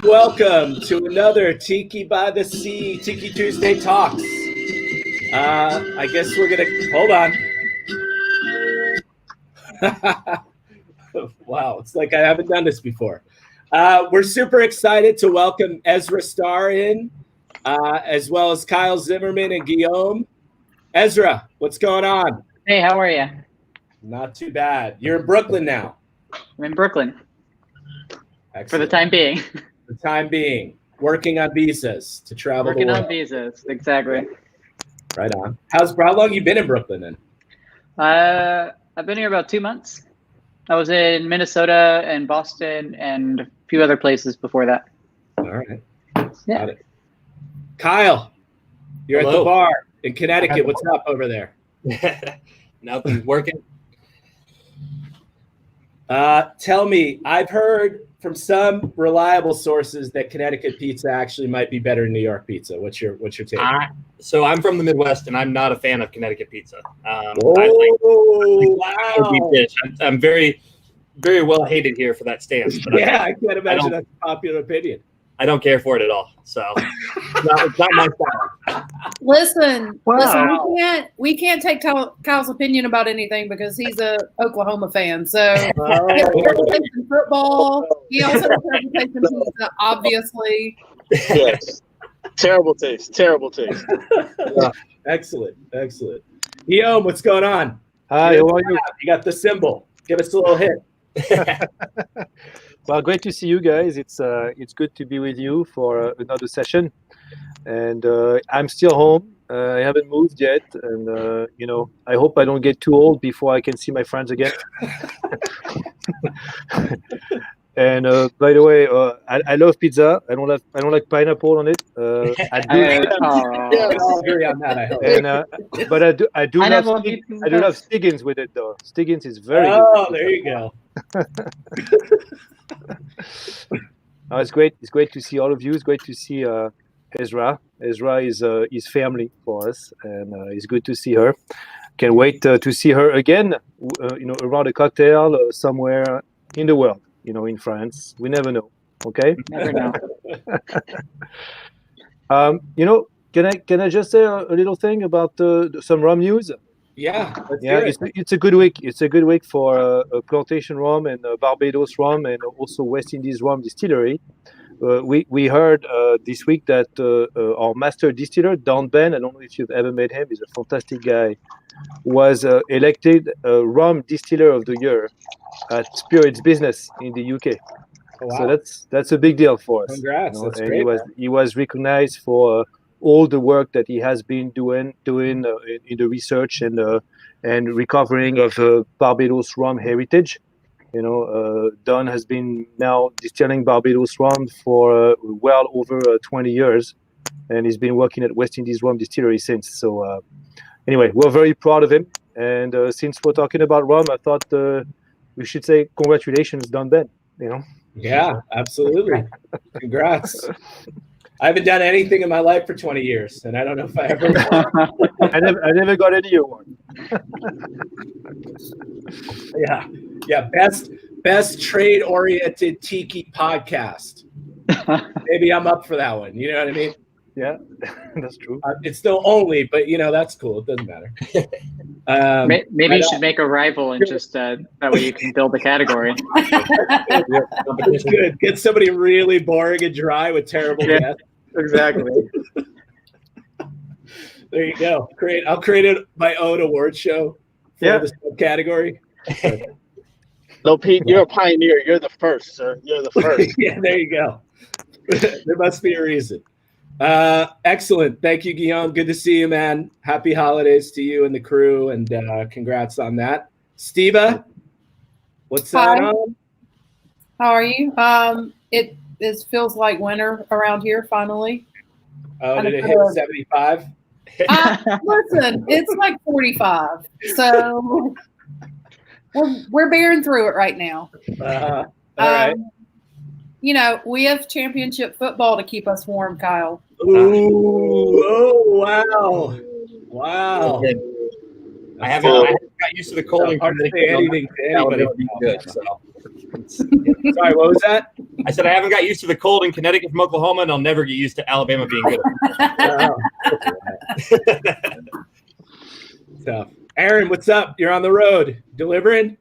Welcome to another Tiki by the Sea, Tiki Tuesday Talks. I guess we're going to, hold on. Wow, it's like I haven't done this before. We're super excited to welcome Ezra Star in, as well as Kyle Zimmerman and Guillaume. Ezra, what's going on? Hey, how are you? Not too bad. You're in Brooklyn now. I'm in Brooklyn. Excellent. For the time being. For the time being. Working on visas to travel Working the world. on visas, exactly. Right on. How long you been in Brooklyn then? I've been here about 2 months. I was in Minnesota and Boston and a few other places before that. All right. Yeah. Got it. Kyle, you're Hello. at the bar in Connecticut. What's up over there? Nothing working. Tell me, I've heard from some reliable sources that Connecticut pizza actually might be better than New York pizza. What's your take? So I'm from the Midwest, and I'm not a fan of Connecticut pizza. Wow. I'm very, very well hated here for that stance. But Yeah, I can't imagine that's a popular opinion. I don't care for it at all. So it's not my style. Listen, Wow. we can't take Kyle's opinion about anything because he's a Oklahoma fan. So he has a reputation in football. He also has a reputation in pizza, obviously. Yes. Terrible taste. Excellent. Guillaume, what's going on? Hi, how are you? You got the symbol. Give us a little hit. Well, great to see you guys. It's good to be with you for another session. And I'm still home. I haven't moved yet, and I hope I don't get too old before I can see my friends again. And by the way, I love pizza. I don't like pineapple on it. I agree on that. I hope. And but I do love Stiggins with it though. Stiggins is very good. Oh, there you go. It's great. It's great to see all of you. It's great to see Ezra. Ezra is family for us, and it's good to see her. Can't wait to see her again. Around a cocktail somewhere in the world. In France. We never know. Okay. Never know. Can I just say a little thing about some rum news? Yeah. It's a good week. It's a good week for plantation rum and Barbados rum and also West Indies rum distillery. We heard this week that our master distiller, Don Ben, I don't know if you've ever met him, he's a fantastic guy, was elected rum distiller of the year at Spirits Business in the UK. Oh, wow. So that's a big deal for us. Congrats. That's and great. He was recognized for all the work that he has been doing in the research and recovering of Barbados rum heritage. Don has been now distilling Barbados rum for well over 20 years, and he's been working at West Indies Rum Distillery since. So anyway, we're very proud of him. And since we're talking about rum, I thought we should say congratulations, Don Ben. Yeah, absolutely. Congrats. I haven't done anything in my life for 20 years, and I don't know if I ever will. I never got any award. Yeah. Best trade-oriented tiki podcast. Maybe I'm up for that one. You know what I mean? Yeah, that's true. It's still only, but that's cool. It doesn't matter. Maybe you should make a rival and just that way you can build a category. It's good. Get somebody really boring and dry with terrible guests. Exactly. There you go. I'll create my own award show for the subcategory. No, Pete, you're a pioneer. You're the first, sir. You're the first. Yeah, there you go. There must be a reason. Excellent. Thank you, Guillaume. Good to see you, man. Happy holidays to you and the crew, and congrats on that. Steva, what's going on? How are you? It feels like winter around here finally. Oh, did it hit 75? Listen, it's like 45. So we're bearing through it right now. All right. We have championship football to keep us warm, Kyle. Ooh, oh, wow. I haven't got used to the cold. Hard to say anything to anybody. Good. So. Sorry, what was that? I said I haven't got used to the cold in Connecticut from Oklahoma, and I'll never get used to Alabama being good. Tough. Aaron, what's up? You're on the road delivering?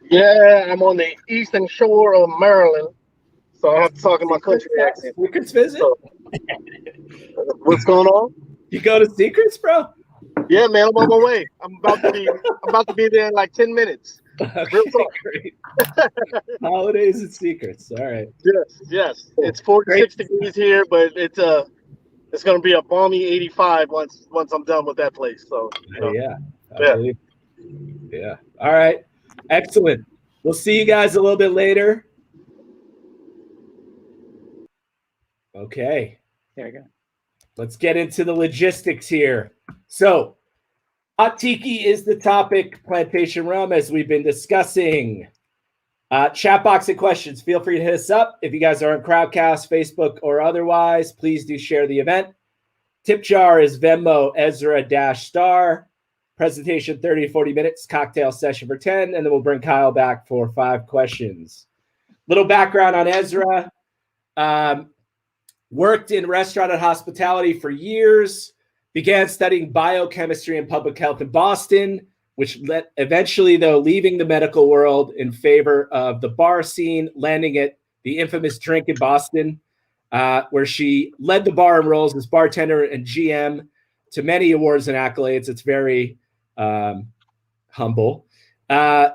Yeah, I'm on the eastern shore of Maryland, so I have to talk in my country accent. Secrets visit? So, what's going on? You go to Secrets, bro? Yeah, man, I'm on my way. I'm about to be there in like 10 minutes. Real talk. Great. Holidays and Secrets. All right. Yes. It's 46 degrees here, but it's gonna be a balmy 85 once I'm done with that place. So yeah. All right. Excellent. We'll see you guys a little bit later. Okay. There we go. Let's get into the logistics here. So, hot tiki is the topic, plantation rum, as we've been discussing. Chat box and questions. Feel free to hit us up. If you guys are on Crowdcast, Facebook, or otherwise, please do share the event. Tip jar is Venmo Ezra-Star. Presentation 30 to 40 minutes. Cocktail session for 10. And then we'll bring Kyle back for 5 questions. Little background on Ezra. Worked in restaurant and hospitality for years. Began studying biochemistry and public health in Boston, which led eventually, though, leaving the medical world in favor of the bar scene, landing at the infamous Drink in Boston, where she led the bar and roles as bartender and GM to many awards and accolades. It's very humble,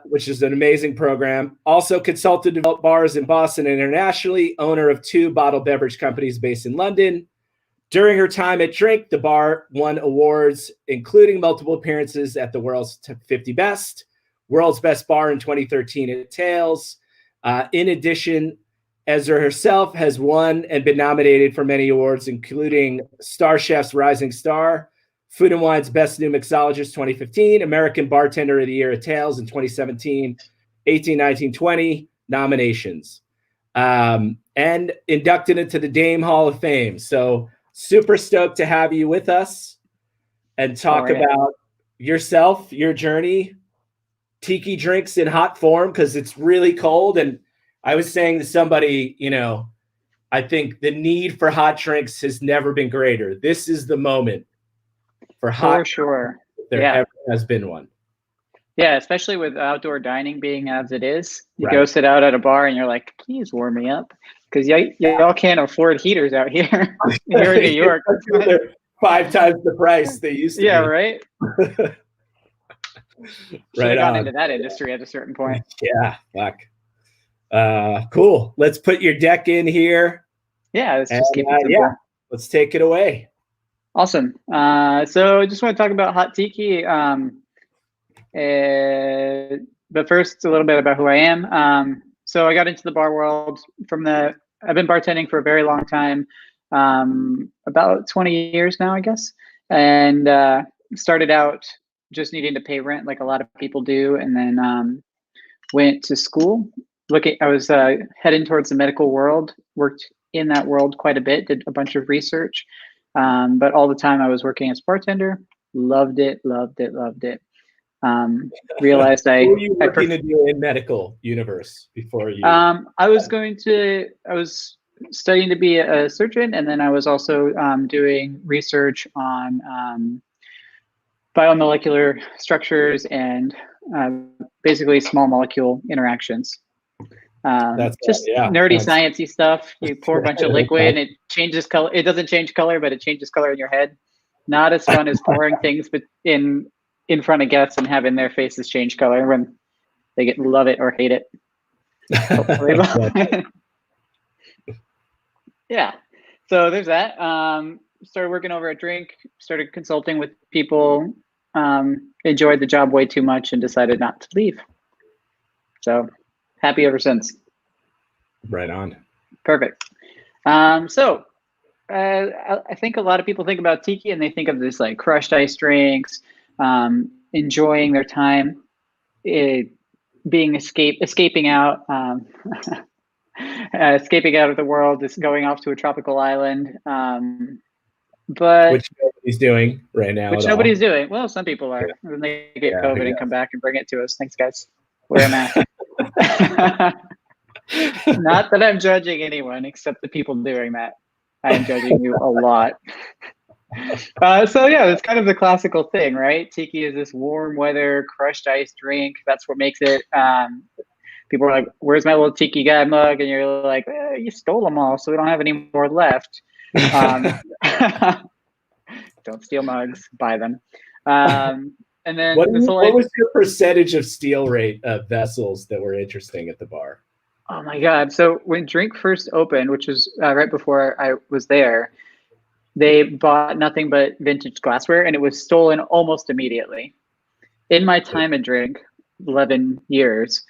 which is an amazing program. Also consulted to develop bars in Boston and internationally, owner of 2 bottled beverage companies based in London. During her time at Drink, the bar won awards, including multiple appearances at the World's 50 Best, World's Best Bar in 2013 at Tales. In addition, Ezra herself has won and been nominated for many awards, including Star Chef's Rising Star, Food & Wine's Best New Mixologist 2015, American Bartender of the Year at Tales in 2017, 18, 19, 20 nominations, and inducted into the Dame Hall of Fame. So super stoked to have you with us and talk about yourself, your journey, tiki drinks in hot form, because it's really cold. And I was saying to somebody, I think the need for hot drinks has never been greater. This is the moment for hot. For sure. There ever has been one. Yeah, especially with outdoor dining being as it is. You Right. go sit out at a bar and you're like, please warm me up. Because y'all can't afford heaters out here. Here in New York. They're 5 times the price they used to. Yeah, be. right? Right Should have gone on. into that industry at a certain point. Yeah, fuck. Cool. Let's put your deck in here. Yeah, let's just keep it simple. Yeah, let's take it away. Awesome. So I just want to talk about hot tiki. But first, a little bit about who I am. So I got into the bar world I've been bartending for a very long time, about 20 years now, I guess. And started out just needing to pay rent like a lot of people do. And then went to school. I was heading towards the medical world, worked in that world quite a bit, did a bunch of research. But all the time I was working as bartender, loved it. Realized What were you working to do in medical universe before you? I was studying to be a surgeon, and then I was also doing research on biomolecular structures and basically small molecule interactions. That's just nerdy sciencey stuff. You pour a bunch of liquid and it changes color. It doesn't change color, but it changes color in your head. Not as fun as pouring things in front of guests and having their faces change color when they love it or hate it. Yeah. So there's that. Started working over at Drink, started consulting with people, enjoyed the job way too much and decided not to leave. So happy ever since. Right on. Perfect. So I think a lot of people think about tiki and they think of this like crushed ice drinks, enjoying their time, escaping out, escaping out of the world, just going off to a tropical island. But which nobody's doing right now. Which nobody's doing. Well, some people are. And then they get COVID and come back and bring it to us. Thanks, guys. Wear a mask. Not that I'm judging anyone except the people doing that. I am judging you a lot. So yeah, it's kind of the classical thing, right? Tiki is this warm weather crushed ice drink. That's what makes it. People are like, "Where's my little Tiki guy mug?" And you're like, "You stole them all, so we don't have any more left." Don't steal mugs. Buy them. And then what was your percentage of steal rate of vessels that were interesting at the bar? Oh my God. So when Drink first opened, which was right before I was there, they bought nothing but vintage glassware and it was stolen almost immediately. In my time at Drink, 11 years,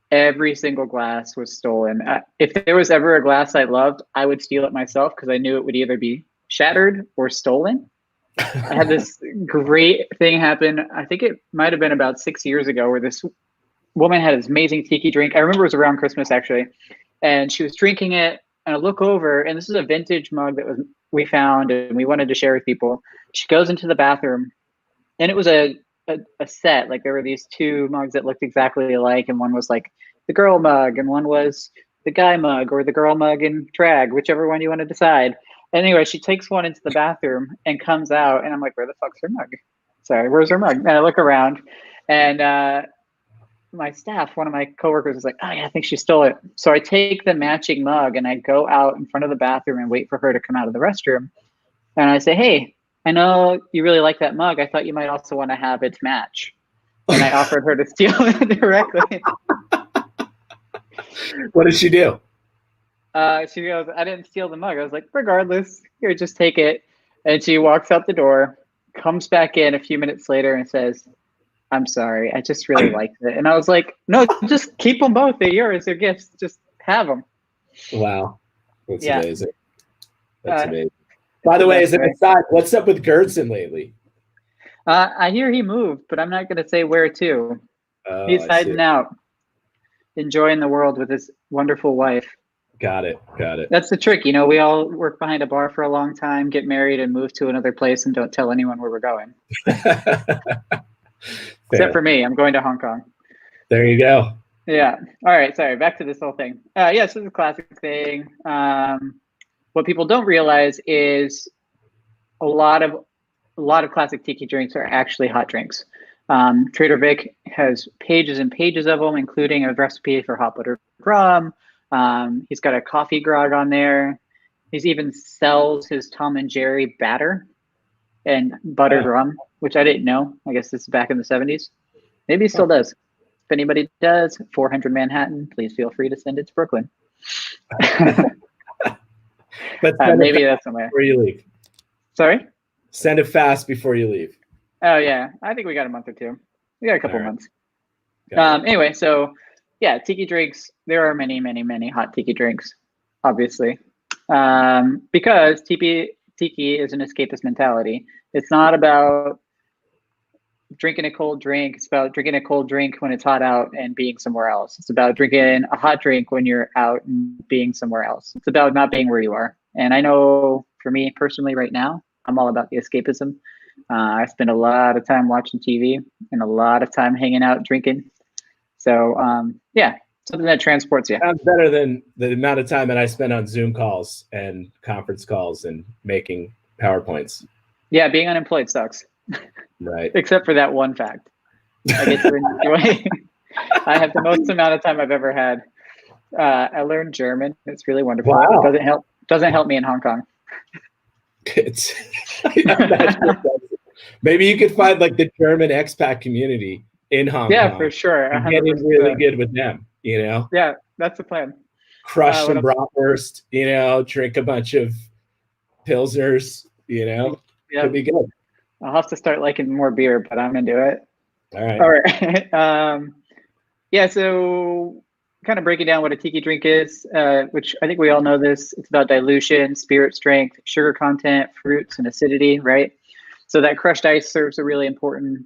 every single glass was stolen. If there was ever a glass I loved, I would steal it myself because I knew it would either be shattered or stolen. I had this great thing happen. I think it might have been about 6 years ago where this woman had this amazing tiki drink. I remember it was around Christmas actually. And she was drinking it and I look over and this is a vintage mug that we found and we wanted to share with people. She goes into the bathroom and it was a set. Like there were these two mugs that looked exactly alike and one was like the girl mug and one was the guy mug or the girl mug in drag, whichever one you want to decide. Anyway, she takes one into the bathroom and comes out, and I'm like, where the fuck's her mug? Sorry, where's her mug? And I look around, and my staff, one of my coworkers is like, oh yeah, I think she stole it. So I take the matching mug, and I go out in front of the bathroom and wait for her to come out of the restroom. And I say, hey, I know you really like that mug. I thought you might also want to have its match. And I offered her to steal it directly. What did she do? She goes, I didn't steal the mug. I was like, regardless, here, just take it. And she walks out the door, comes back in a few minutes later and says, I'm sorry, I just really liked it. And I was like, no, just keep them both. They're yours. They're gifts. Just have them. Wow. That's Yeah. amazing. That's amazing. By the way, as an aside, what's up with Gertson lately? I hear he moved, but I'm not going to say where to. He's hiding out, enjoying the world with his wonderful wife. Got it. That's the trick. You know, we all work behind a bar for a long time, get married and move to another place and don't tell anyone where we're going. Except for me, I'm going to Hong Kong. There you go. Yeah. All right. Sorry. Back to this whole thing. So it's a classic thing. What people don't realize is a lot of classic tiki drinks are actually hot drinks. Trader Vic has pages and pages of them, including a recipe for hot buttered rum. He's got a coffee grog on there. He's even sells his Tom and Jerry batter and buttered rum, which I didn't know. I guess this is back in the 70s. Maybe he still does. If anybody does, 400 Manhattan, please feel free to send it to Brooklyn. But maybe that's somewhere. Before you leave. Sorry? Send it fast before you leave. Oh, yeah. I think we got a month or two. We got a couple months. Got it. Anyway, so yeah, tiki drinks. There are many, many, many hot tiki drinks, obviously, because tiki is an escapist mentality. It's not about drinking a cold drink. It's about drinking a cold drink when it's hot out and being somewhere else. It's about drinking a hot drink when you're out and being somewhere else. It's about not being where you are. And I know for me personally right now, I'm all about the escapism. I spend a lot of time watching TV and a lot of time hanging out, drinking. So, something that transports you. Sounds better than the amount of time that I spend on Zoom calls and conference calls and making PowerPoints. Yeah, being unemployed sucks. Right. Except for that one fact. I get to enjoy. I have the most amount of time I've ever had. I learned German. It's really wonderful. Wow. It doesn't help me in Hong Kong. It's maybe you could find like the German expat community in Hong Kong. Yeah, for sure. Getting really good with them, you know? Yeah, that's the plan. Crush some bratwurst, you know, drink a bunch of pilsners, you know? Yeah. Could be good. I'll have to start liking more beer, but I'm into it. All right. All right. So kind of breaking down what a tiki drink is, which I think we all know this. It's about dilution, spirit strength, sugar content, fruits, and acidity, right? So that crushed ice serves a really important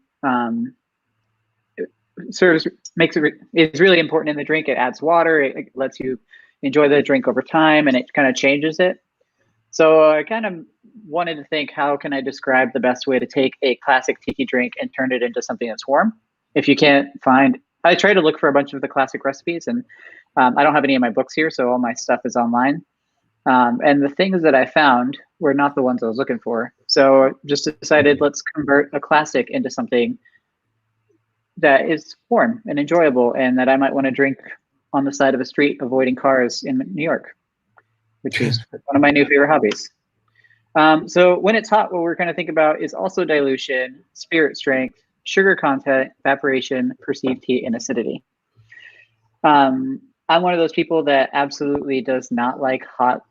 is really important in the drink. It adds water. It lets you enjoy the drink over time, and it kind of changes it. So I kind of wanted to think, how can I describe the best way to take a classic tiki drink and turn it into something that's warm? If you can't find I try to look for a bunch of the classic recipes, and I don't have any of my books here, so all my stuff is online. And the things that I found were not the ones I was looking for. So just decided, let's convert a classic into something that is warm and enjoyable, and that I might want to drink on the side of a street, avoiding cars in New York, which is one of my new favorite hobbies. So when it's hot, what we're going to think about is also dilution, spirit strength, sugar content, evaporation, perceived heat, and acidity. I'm one of those people that absolutely does not like hot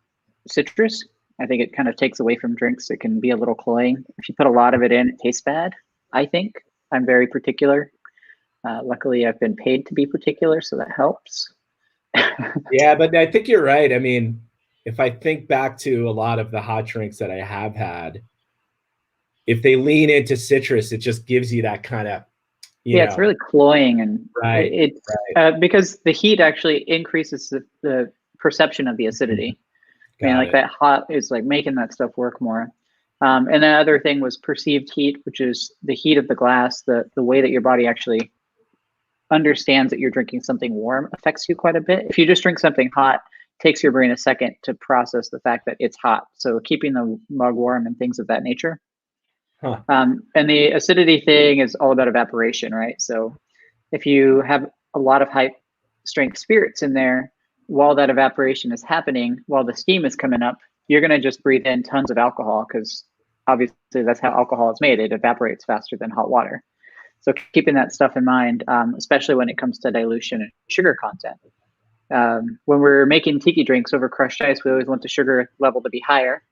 citrus. I think it kind of takes away from drinks. It can be a little cloying. If you put a lot of it in, it tastes bad, I think. I'm very particular. Luckily, I've been paid to be particular, so that helps. Yeah, but I think you're right. I mean, if I think back to a lot of the hot drinks that I have had, if they lean into citrus, it just gives you that kind of, it's really cloying, and right, because the heat actually increases the perception of the acidity. I mean, like that hot is like making that stuff work more. And the other thing was perceived heat, which is the heat of the glass, the way that your body actually understands that you're drinking something warm affects you quite a bit. If you just drink something hot, it takes your brain a second to process the fact that it's hot. So keeping the mug warm and things of that nature. Huh. And the acidity thing is all about evaporation, right? So if you have a lot of high strength spirits in there, while that evaporation is happening, while the steam is coming up, you're going to just breathe in tons of alcohol, because obviously that's how alcohol is made. It evaporates faster than hot water. So keeping that stuff in mind, especially when it comes to dilution and sugar content. When we're making tiki drinks over crushed ice, we always want the sugar level to be higher,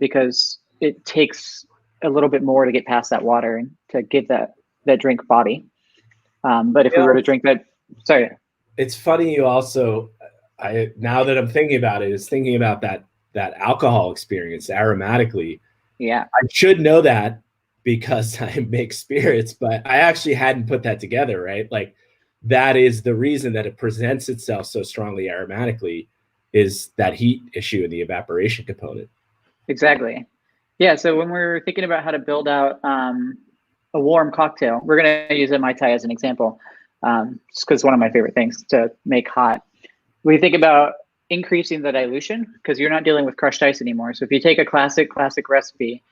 because it takes a little bit more to get past that water and to give that drink body. But if we were to drink that, sorry. It's funny you also, now that I'm thinking about it, is thinking about that alcohol experience aromatically. Yeah. I should know that because I make spirits, but I actually hadn't put that together, right? Like that is the reason that it presents itself so strongly aromatically, is that heat issue and the evaporation component. Exactly. Yeah, so when we're thinking about how to build out a warm cocktail, we're going to use a Mai Tai as an example, just because it's one of my favorite things to make hot. We think about increasing the dilution, because you're not dealing with crushed ice anymore. So if you take a classic recipe,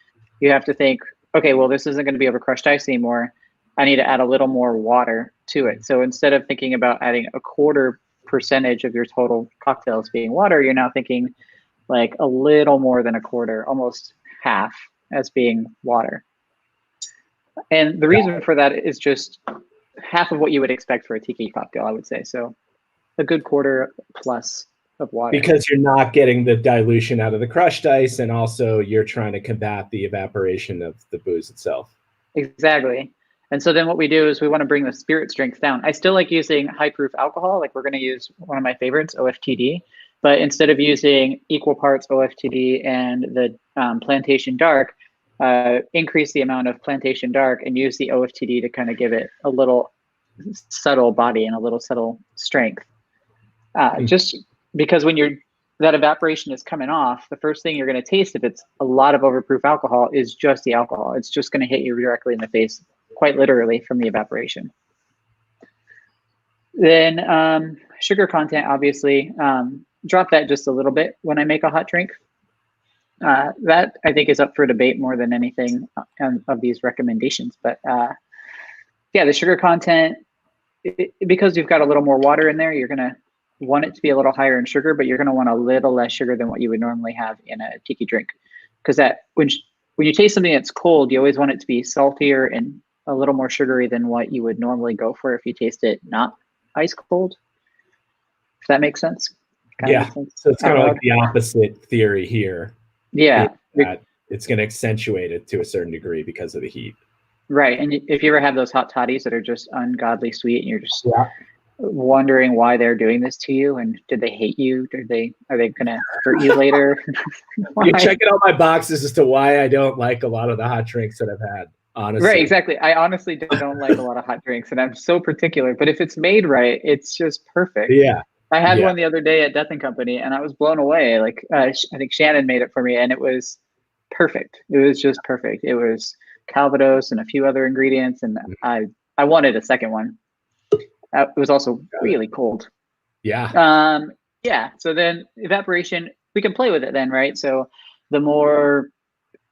you have to think, okay, well, this isn't going to be over crushed ice anymore. I need to add a little more water to it. So instead of thinking about adding a 1/4% of your total cocktails being water, you're now thinking like a little more than a quarter, almost half, as being water. And the reason for that is just half of what you would expect for a tiki cocktail, I would say. So a good 1/4 plus of water. Because you're not getting the dilution out of the crushed ice, and also you're trying to combat the evaporation of the booze itself. Exactly. And so then what we do is we want to bring the spirit strength down. I still like using high proof alcohol. Like we're going to use one of my favorites, OFTD. But instead of using equal parts OFTD and the Plantation Dark, increase the amount of Plantation Dark and use the OFTD to kind of give it a little subtle body and a little subtle strength. Just because when that evaporation is coming off, the first thing you're going to taste, if it's a lot of overproof alcohol, is just the alcohol. It's just going to hit you directly in the face, quite literally, from the evaporation. Then sugar content, obviously, drop that just a little bit when I make a hot drink. That I think is up for debate more than anything of these recommendations. But yeah, the sugar content, because you've got a little more water in there, you're going to want it to be a little higher in sugar, but you're going to want a little less sugar than what you would normally have in a tiki drink. Because that when you taste something that's cold, you always want it to be saltier and a little more sugary than what you would normally go for if you taste it not ice cold. If that makes sense. Yeah, so it's kind of like the opposite theory here. Yeah. It's going to accentuate it to a certain degree because of the heat. Right. And if you ever have those hot toddies that are just ungodly sweet and you're just wondering why they're doing this to you, and did they hate you? Are they going to hurt you later? You're checking out my boxes as to why I don't like a lot of the hot drinks that I've had, honestly. Right, exactly. I honestly don't like a lot of hot drinks, and I'm so particular. But if it's made right, it's just perfect. Yeah. I had one the other day at Death & Company, and I was blown away. Like I think Shannon made it for me, and it was perfect. It was just perfect. It was Calvados and a few other ingredients, and I wanted a second one. It was also really cold. Yeah. Yeah. So then evaporation, we can play with it then, right? So the more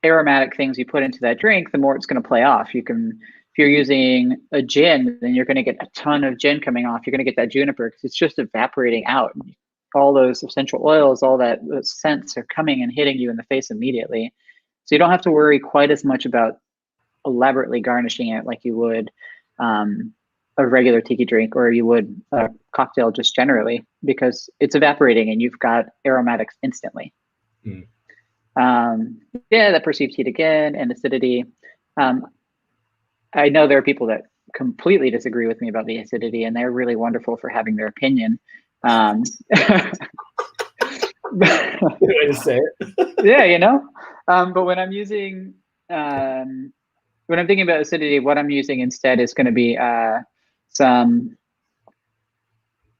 aromatic things you put into that drink, the more it's going to play off. You can, if you're using a gin, then you're going to get a ton of gin coming off. You're going to get that juniper because it's just evaporating out. All those essential oils, all that, those scents are coming and hitting you in the face immediately. So you don't have to worry quite as much about elaborately garnishing it like you would a regular tiki drink, or you would a cocktail just generally, because it's evaporating and you've got aromatics instantly. Yeah, that perceived heat again and acidity. I know there are people that completely disagree with me about the acidity, and they're really wonderful for having their opinion. Way to say it. Yeah, you know. But when I'm using, when I'm thinking about acidity, what I'm using instead is going to be some